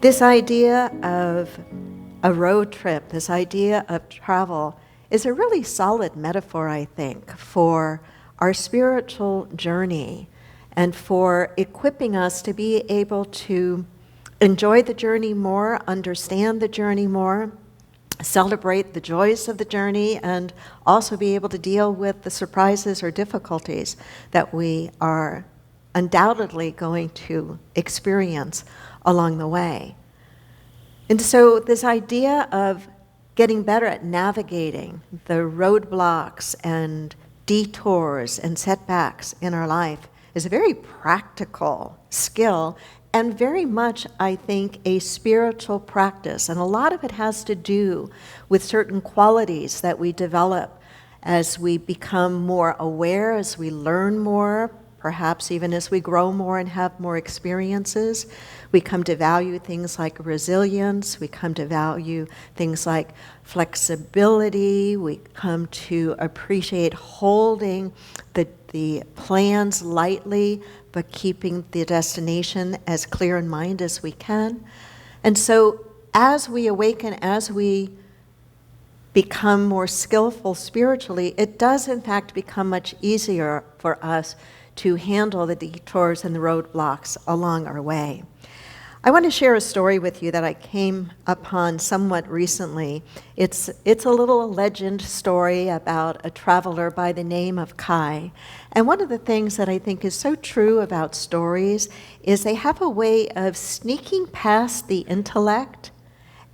This idea of a road trip, this idea of travel, is a really solid metaphor, I think, for our spiritual journey and for equipping us to be able to enjoy the journey more, understand the journey more, celebrate the joys of the journey, and also be able to deal with the surprises or difficulties that we are undoubtedly going to experience along the way. And so this idea of getting better at navigating the roadblocks and detours and setbacks in our life is a very practical skill and very much, I think, a spiritual practice. And a lot of it has to do with certain qualities that we develop as we become more aware, as we learn more, perhaps even as we grow more and have more experiences. We come to value things like resilience. We come to value things like flexibility. We come to appreciate holding the plans lightly, but keeping the destination as clear in mind as we can. And so as we awaken, as we become more skillful spiritually, it does in fact become much easier for us to handle the detours and the roadblocks along our way. I want to share a story with you that I came upon somewhat recently. It's a little legend story about a traveler by the name of Kai. And one of the things that I think is so true about stories is they have a way of sneaking past the intellect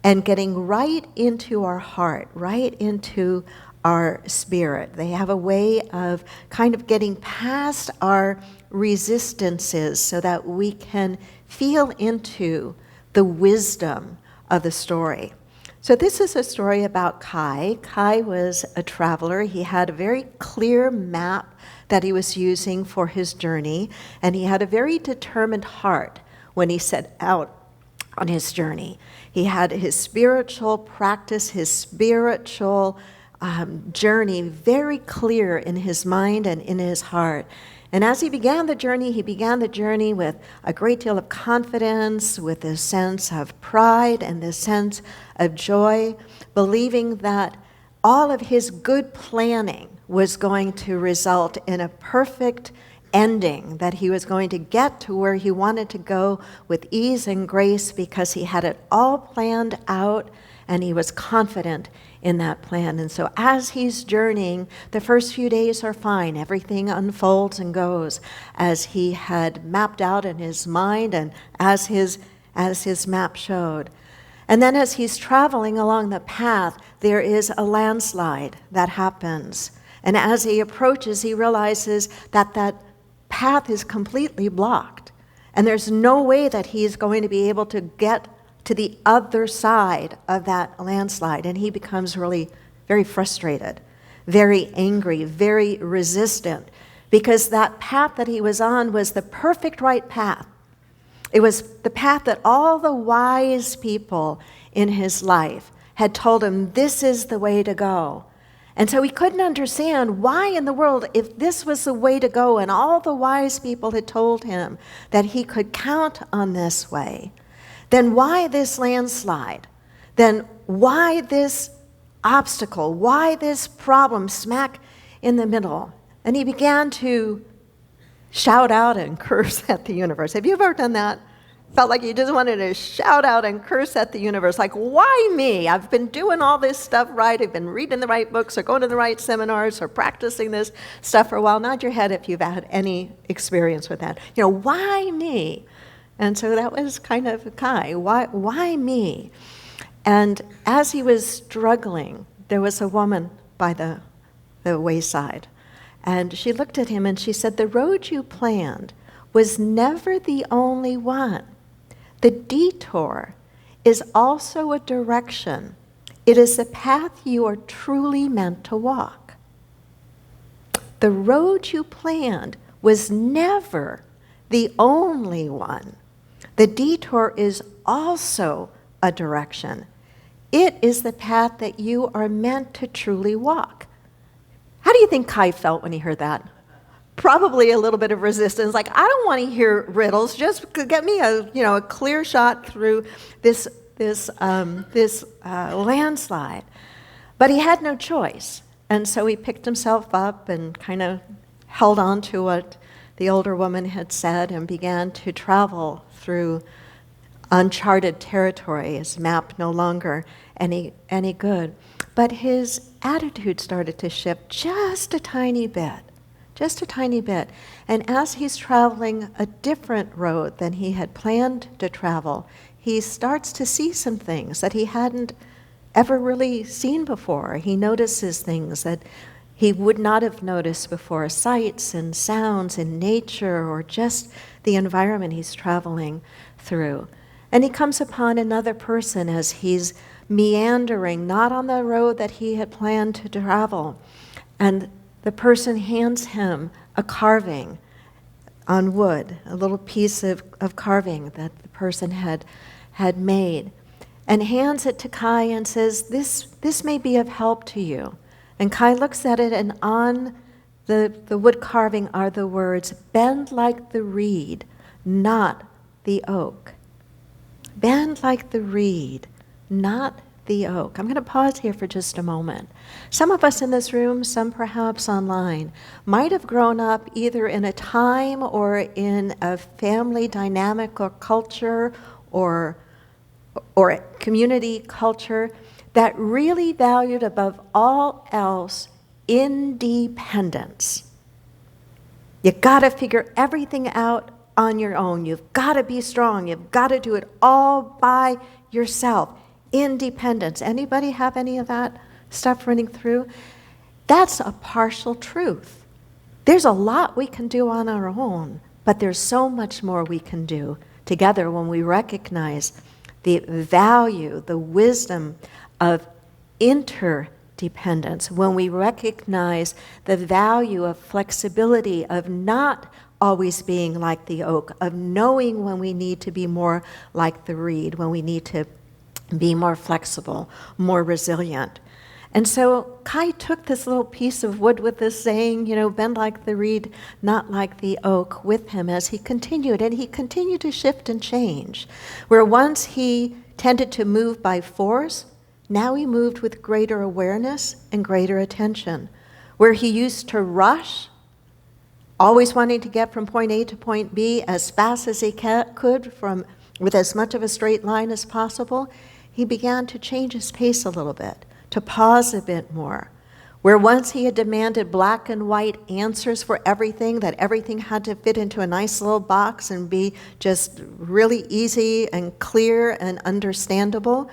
and getting right into our heart, right into our spirit. They have a way of kind of getting past our resistances so that we can feel into the wisdom of the story. So this is a story about Kai. Kai was a traveler. He had a very clear map that he was using for his journey, and he had a very determined heart when he set out on his journey. He had his spiritual practice, his spiritual journey very clear in his mind and in his heart. And as he began the journey with a great deal of confidence, with a sense of pride and a sense of joy, believing that all of his good planning was going to result in a perfect ending, that he was going to get to where he wanted to go with ease and grace because he had it all planned out and he was confident in that plan. And so as he's journeying, the first few days are fine. Everything unfolds and goes as he had mapped out in his mind and as his map showed. And then as he's traveling along the path, there is a landslide that happens. And as he approaches, he realizes that that path is completely blocked. And there's no way that he is going to be able to get to the other side of that landslide. And he becomes really very frustrated, very angry, very resistant, because that path that he was on was the perfect right path. It was the path that all the wise people in his life had told him, this is the way to go. And so he couldn't understand why in the world, if this was the way to go and all the wise people had told him that he could count on this way, then why this landslide? Then why this obstacle? Why this problem smack in the middle? And he began to shout out and curse at the universe. Have you ever done that? Felt like you just wanted to shout out and curse at the universe, like, why me? I've been doing all this stuff right. I've been reading the right books or going to the right seminars or practicing this stuff for a while. Nod your head if you've had any experience with that. Why me? And so that was kind of Kai. Why me? And as he was struggling, there was a woman by the wayside. And she looked at him and she said, the road you planned was never the only one. The detour is also a direction. It is the path you are truly meant to walk. The road you planned was never the only one. The detour is also a direction. It is the path that you are meant to truly walk. How do you think Kai felt when he heard that? probably a little bit of resistance, like, I don't want to hear riddles, just get me a clear shot through this landslide. But he had no choice, and so he picked himself up and kind of held on to what the older woman had said and began to travel through uncharted territory, his map no longer any good. But his attitude started to shift just a tiny bit. And as he's traveling a different road than he had planned to travel, he starts to see some things that he hadn't ever really seen before. He notices things that he would not have noticed before, sights and sounds in nature or just the environment he's traveling through. And he comes upon another person as he's meandering, not on the road that he had planned to travel. And the person hands him a carving on wood, a little piece of carving that the person had made, and hands it to Kai and says, this may be of help to you. And Kai looks at it, and on the wood carving are the words, "Bend like the reed, not the oak." Bend like the reed, not the oak. I'm going to pause here for just a moment. Some of us in this room, some perhaps online, might have grown up either in a time or in a family dynamic or culture or community culture that really valued above all else independence. You got to figure everything out on your own. You've got to be strong. You've got to do it all by yourself. Independence. Anybody have any of that stuff running through? That's a partial truth. There's a lot we can do on our own, but there's so much more we can do together when we recognize the value, the wisdom of interdependence, when we recognize the value of flexibility, of not always being like the oak, of knowing when we need to be more like the reed, when we need to be more flexible, more resilient. And so Kai took this little piece of wood with this saying, bend like the reed, not like the oak, with him as he continued. And he continued to shift and change. Where once he tended to move by force, now he moved with greater awareness and greater attention. Where he used to rush, always wanting to get from point A to point B as fast as he could, with as much of a straight line as possible, he began to change his pace a little bit, to pause a bit more. Where once he had demanded black and white answers for everything, that everything had to fit into a nice little box and be just really easy and clear and understandable,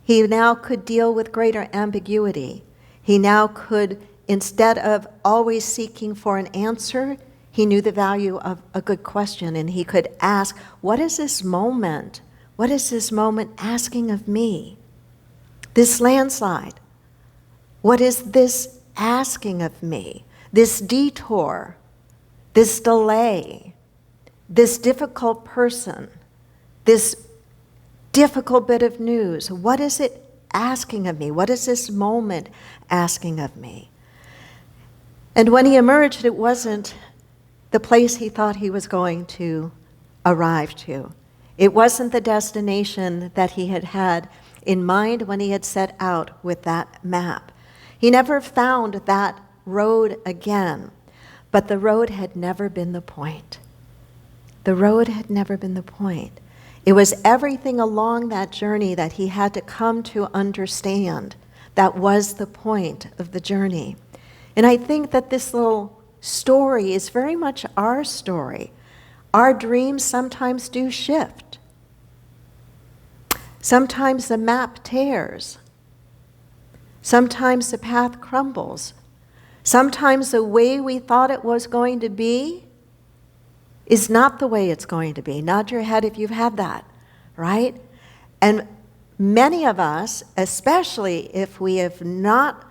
he now could deal with greater ambiguity. He now could, instead of always seeking for an answer, he knew the value of a good question, and he could ask, what is this moment? What is this moment asking of me? This landslide, what is this asking of me? This detour, this delay, this difficult person, this difficult bit of news, what is it asking of me? What is this moment asking of me? And when he emerged, it wasn't the place he thought he was going to arrive to. It wasn't the destination that he had had in mind when he had set out with that map. He never found that road again, but the road had never been the point. The road had never been the point. It was everything along that journey that he had to come to understand that was the point of the journey. And I think that this little story is very much our story. Our dreams sometimes do shift. Sometimes the map tears. Sometimes the path crumbles. Sometimes the way we thought it was going to be is not the way it's going to be. Nod your head if you've had that, right? And many of us, especially if we have not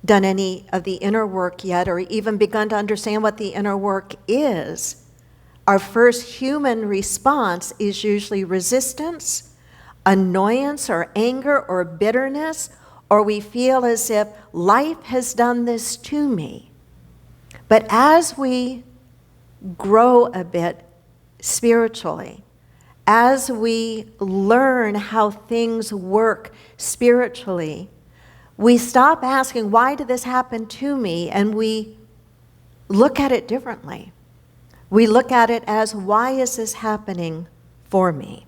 done any of the inner work yet, or even begun to understand what the inner work is, our first human response is usually resistance, annoyance, or anger, or bitterness, or we feel as if life has done this to me. But as we grow a bit spiritually, as we learn how things work spiritually, we stop asking, why did this happen to me? And we look at it differently. We look at it as, why is this happening for me?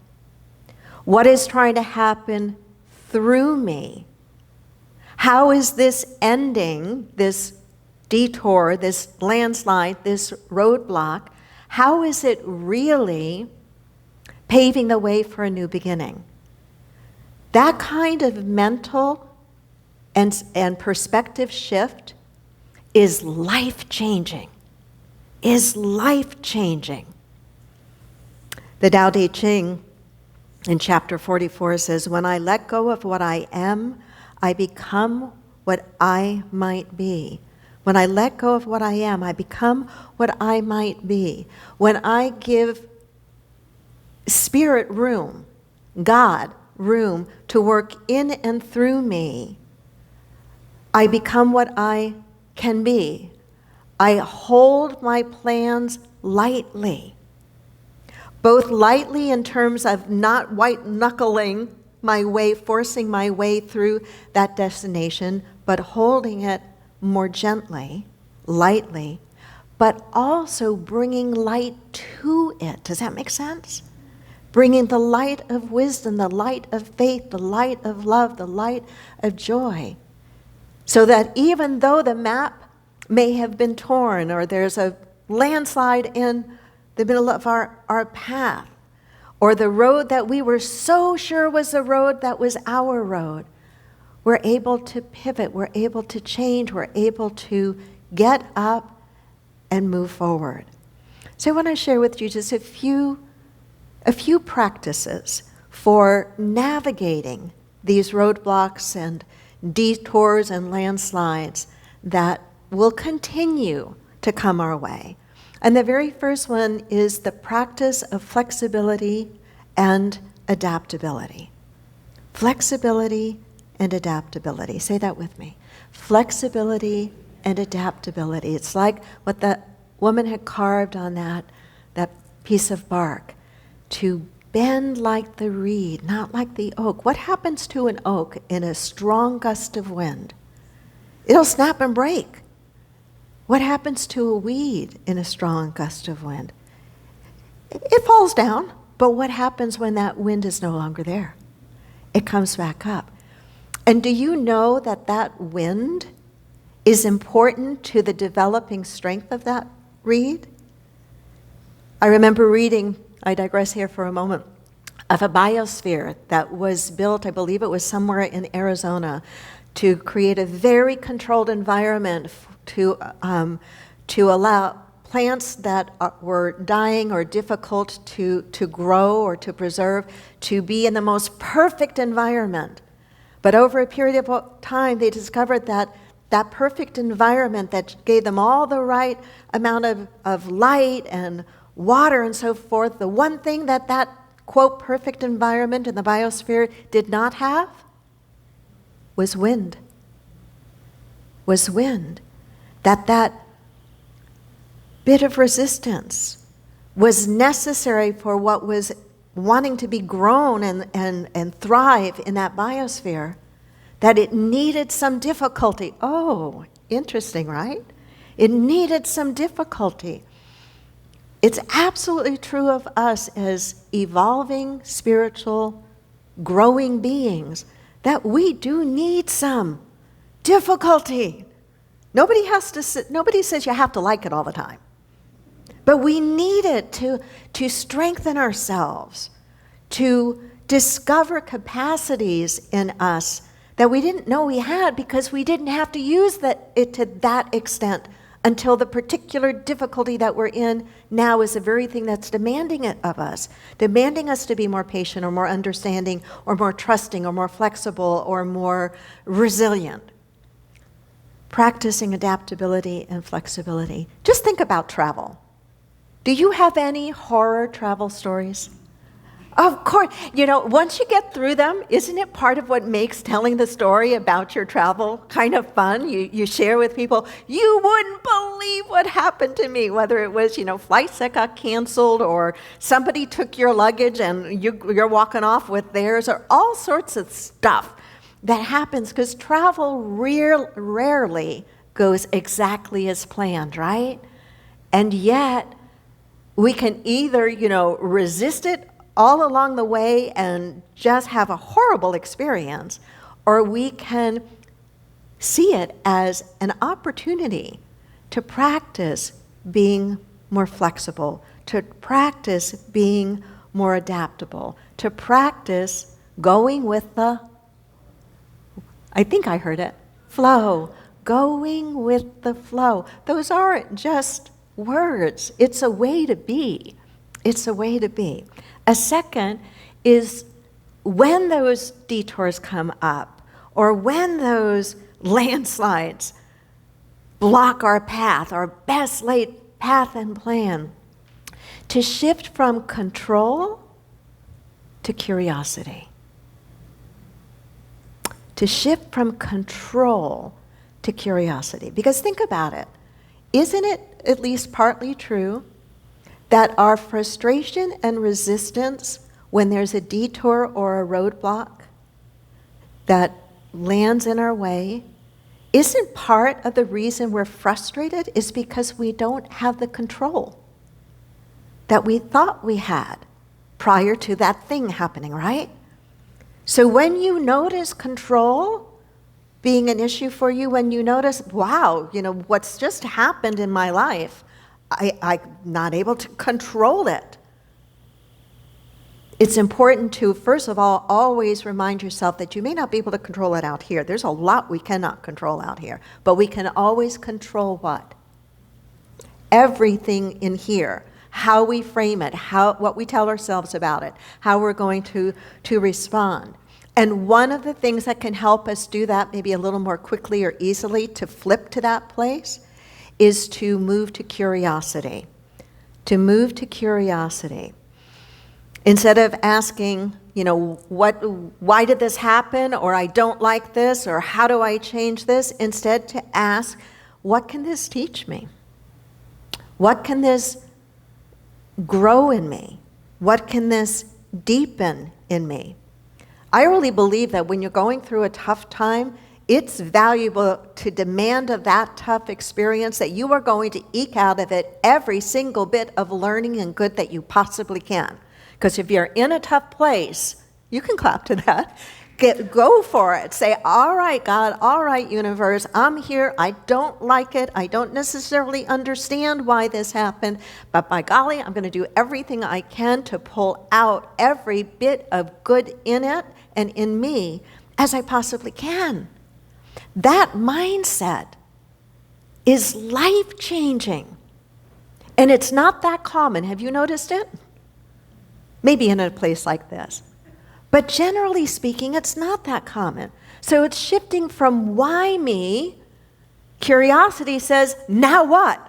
What is trying to happen through me? How is this ending, this detour, this landslide, this roadblock? How is it really paving the way for a new beginning? That kind of mental and perspective shift is life-changing, The Tao Te Ching in chapter 44 says, when I let go of what I am, I become what I might be. When I let go of what I am, I become what I might be. When I give Spirit room, God room to work in and through me, I become what I can be. I hold my plans lightly, both lightly in terms of not white-knuckling my way, forcing my way through that destination, but holding it more gently, lightly, but also bringing light to it. Does that make sense? Bringing the light of wisdom, the light of faith, the light of love, the light of joy. So that even though the map may have been torn, or there's a landslide in the middle of our path, or the road that we were so sure was the road that was our road, we're able to pivot, we're able to change, we're able to get up and move forward. So I want to share with you just a few practices for navigating these roadblocks and detours and landslides that will continue to come our way. And the very first one is the practice of flexibility and adaptability. Flexibility and adaptability. Say that with me. Flexibility and adaptability. It's like what the woman had carved on that piece of bark. To bend like the reed, not like the oak. What happens to an oak in a strong gust of wind? It'll snap and break. What happens to a weed in a strong gust of wind? It falls down, but what happens when that wind is no longer there? It comes back up. And do you know that that wind is important to the developing strength of that reed? I remember reading, I digress here for a moment, of a biosphere that was built, I believe it was somewhere in Arizona, to create a very controlled environment to allow plants that were dying or difficult to grow or to preserve to be in the most perfect environment. But over a period of time, they discovered that that perfect environment that gave them all the right amount of light and water and so forth, the one thing that quote, perfect environment in the biosphere did not have was wind. That bit of resistance was necessary for what was wanting to be grown and thrive in that biosphere, that it needed some difficulty. Oh, interesting, right? It needed some difficulty. It's absolutely true of us as evolving, spiritual, growing beings that we do need some difficulty. Nobody says you have to like it all the time. But we need it to strengthen ourselves, to discover capacities in us that we didn't know we had because we didn't have to use it to that extent until the particular difficulty that we're in now is the very thing that's demanding it of us, demanding us to be more patient or more understanding or more trusting or more flexible or more resilient. Practicing adaptability and flexibility. Just think about travel. Do you have any horror travel stories? Of course. Once you get through them, isn't it part of what makes telling the story about your travel kind of fun? You share with people, you wouldn't believe believe what happened to me, whether it was, flights that got canceled or somebody took your luggage and you're walking off with theirs, or all sorts of stuff that happens because travel rarely goes exactly as planned, right? And yet, we can either, resist it all along the way and just have a horrible experience, or we can see it as an opportunity to practice being more flexible, to practice being more adaptable, to practice going with the, I think I heard it, flow, going with the flow. Those aren't just words. It's a way to be. It's a way to be. A second is when those detours come up, or when those landslides block our path, our best laid path and plan, to shift from control to curiosity. To shift from control to curiosity. Because think about it. Isn't it at least partly true that our frustration and resistance when there's a detour or a roadblock that lands in our way, isn't part of the reason we're frustrated is because we don't have the control that we thought we had prior to that thing happening, right? So when you notice control being an issue for you, when you notice, wow, what's just happened in my life, I'm not able to control it. It's important to, first of all, always remind yourself that you may not be able to control it out here. There's a lot we cannot control out here, but we can always control what? Everything in here. How we frame it, what we tell ourselves about it, how we're going to respond. And one of the things that can help us do that maybe a little more quickly or easily to flip to that place is to move to curiosity. To move to curiosity. Instead of asking, why did this happen, or I don't like this, or how do I change this, instead to ask, what can this teach me? What can this grow in me? What can this deepen in me? I really believe that when you're going through a tough time, it's valuable to demand of that tough experience that you are going to eke out of it every single bit of learning and good that you possibly can. Because if you're in a tough place, you can clap to that. Go for it. Say, all right, God, all right, universe, I'm here. I don't like it. I don't necessarily understand why this happened, but by golly, I'm going to do everything I can to pull out every bit of good in it and in me as I possibly can. That mindset is life-changing. And it's not that common. Have you noticed it? Maybe in a place like this. But generally speaking, it's not that common. So it's shifting from why me, curiosity says, now what?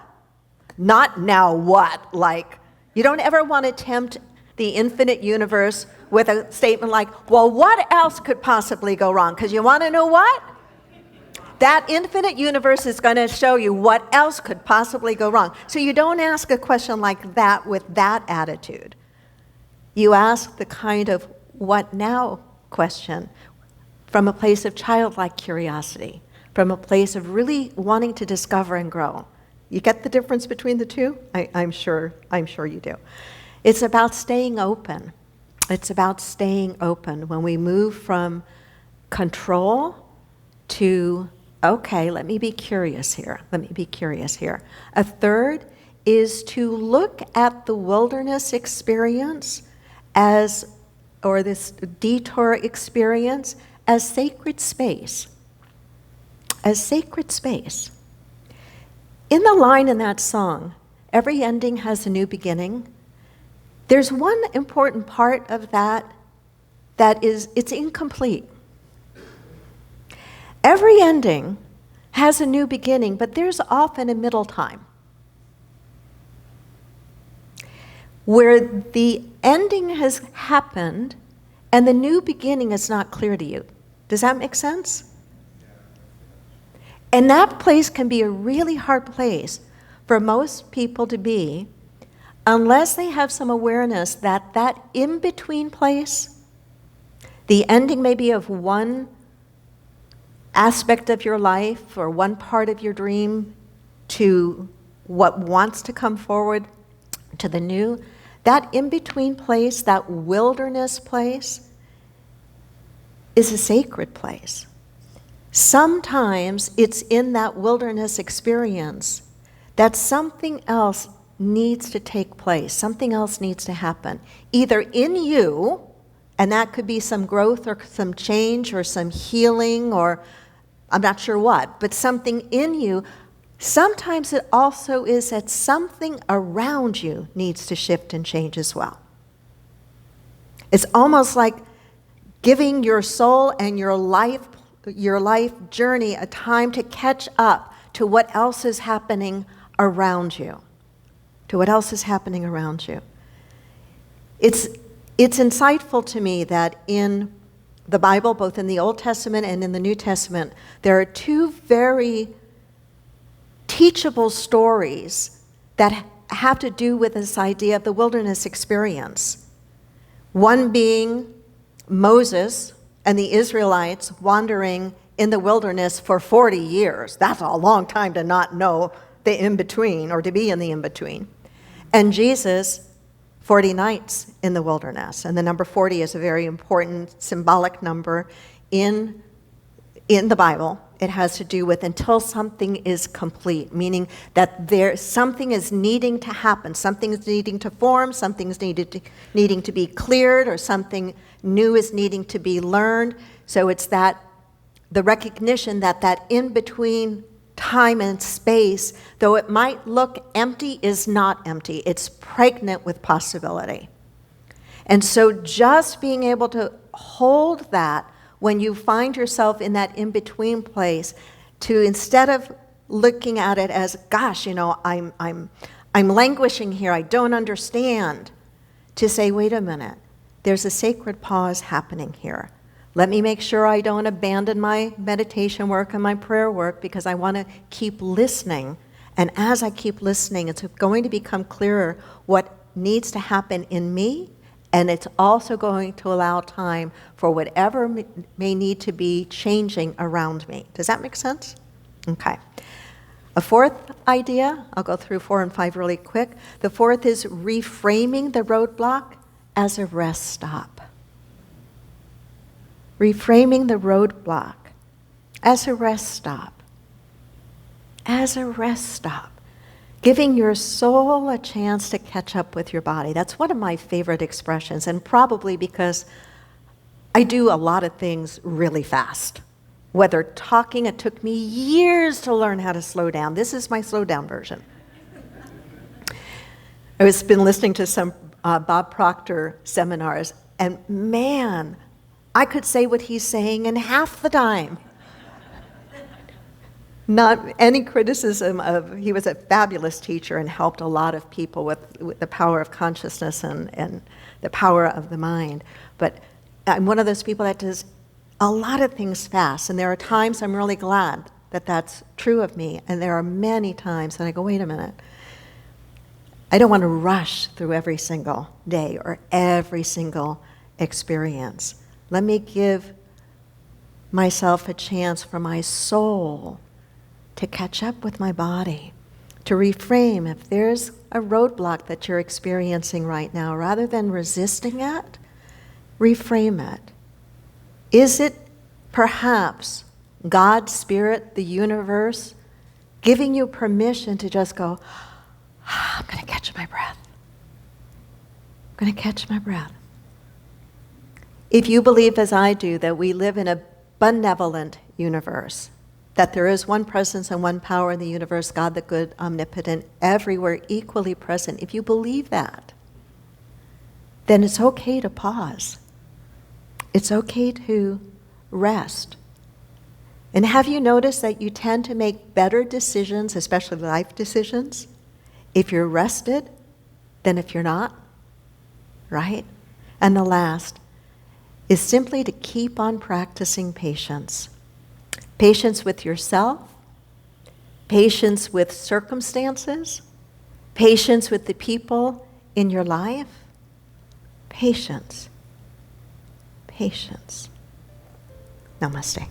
Not now what, like, you don't ever want to tempt the infinite universe with a statement like, well, what else could possibly go wrong? Because you want to know what? That infinite universe is going to show you what else could possibly go wrong. So you don't ask a question like that with that attitude. You ask the kind of what now question from a place of childlike curiosity, from a place of really wanting to discover and grow. You get the difference between the two? I'm sure you do. It's about staying open. It's about staying open when we move from control to, okay, let me be curious here. Let me be curious here. A third is to look at the wilderness experience or this detour experience as sacred space. As sacred space. In the line in that song, every ending has a new beginning, there's one important part of that is it's incomplete. Every ending has a new beginning, but there's often a middle time where the ending has happened and the new beginning is not clear to you. Does that make sense? And that place can be a really hard place for most people to be unless they have some awareness that that in-between place, the ending maybe of one aspect of your life or one part of your dream to what wants to come forward to the new, that in-between place, that wilderness place, is a sacred place. Sometimes it's in that wilderness experience that something else needs to take place, something else needs to happen, either in you, and that could be some growth or some change or some healing or I'm not sure what, but something in you. Sometimes it also is that something around you needs to shift and change as well. It's almost like giving your soul and your life journey a time to catch up to what else is happening around you. To what else is happening around you. It's insightful to me that in the Bible, both in the Old Testament and in the New Testament, there are two very teachable stories that have to do with this idea of the wilderness experience. One being Moses and the Israelites wandering in the wilderness for 40 years. That's a long time to not know the in-between or to be in the in-between. And Jesus, 40 nights in the wilderness. And the number 40 is a very important symbolic number in the Bible. It has to do with until something is complete, meaning that something is needing to happen, something is needing to form, something is needing to be cleared, or something new is needing to be learned. So it's that the recognition that in-between time and space, though it might look empty, is not empty. It's pregnant with possibility. And so just being able to hold that when you find yourself in that in-between place, to instead of looking at it as, gosh, I'm languishing here, I don't understand, to say, wait a minute, there's a sacred pause happening here. Let me make sure I don't abandon my meditation work and my prayer work because I want to keep listening. And as I keep listening, it's going to become clearer what needs to happen in me, and it's also going to allow time for whatever may need to be changing around me. Does that make sense? Okay. A fourth idea, I'll go through 4 and 5 really quick. The fourth is reframing the roadblock as a rest stop. Reframing the roadblock as a rest stop. As a rest stop. Giving your soul a chance to catch up with your body. That's one of my favorite expressions, and probably because I do a lot of things really fast. Whether talking, it took me years to learn how to slow down. This is my slow down version. I've been listening to some Bob Proctor seminars, and man, I could say what he's saying in half the time. Not any criticism of, he was a fabulous teacher and helped a lot of people with the power of consciousness and the power of the mind. But I'm one of those people that does a lot of things fast, and there are times I'm really glad that that's true of me, and there are many times that I go, wait a minute, I don't want to rush through every single day or every single experience. Let me give myself a chance for my soul to catch up with my body, to reframe. If there's a roadblock that you're experiencing right now, rather than resisting it, reframe it. Is it perhaps God, Spirit, the universe, giving you permission to just go, I'm going to catch my breath. I'm going to catch my breath. If you believe, as I do, that we live in a benevolent universe, that there is one presence and one power in the universe, God the good, omnipotent, everywhere, equally present, if you believe that, then it's okay to pause. It's okay to rest. And have you noticed that you tend to make better decisions, especially life decisions, if you're rested than if you're not? Right? And the last is simply to keep on practicing patience. Patience with yourself, patience with circumstances, patience with the people in your life. Patience. Patience. Namaste.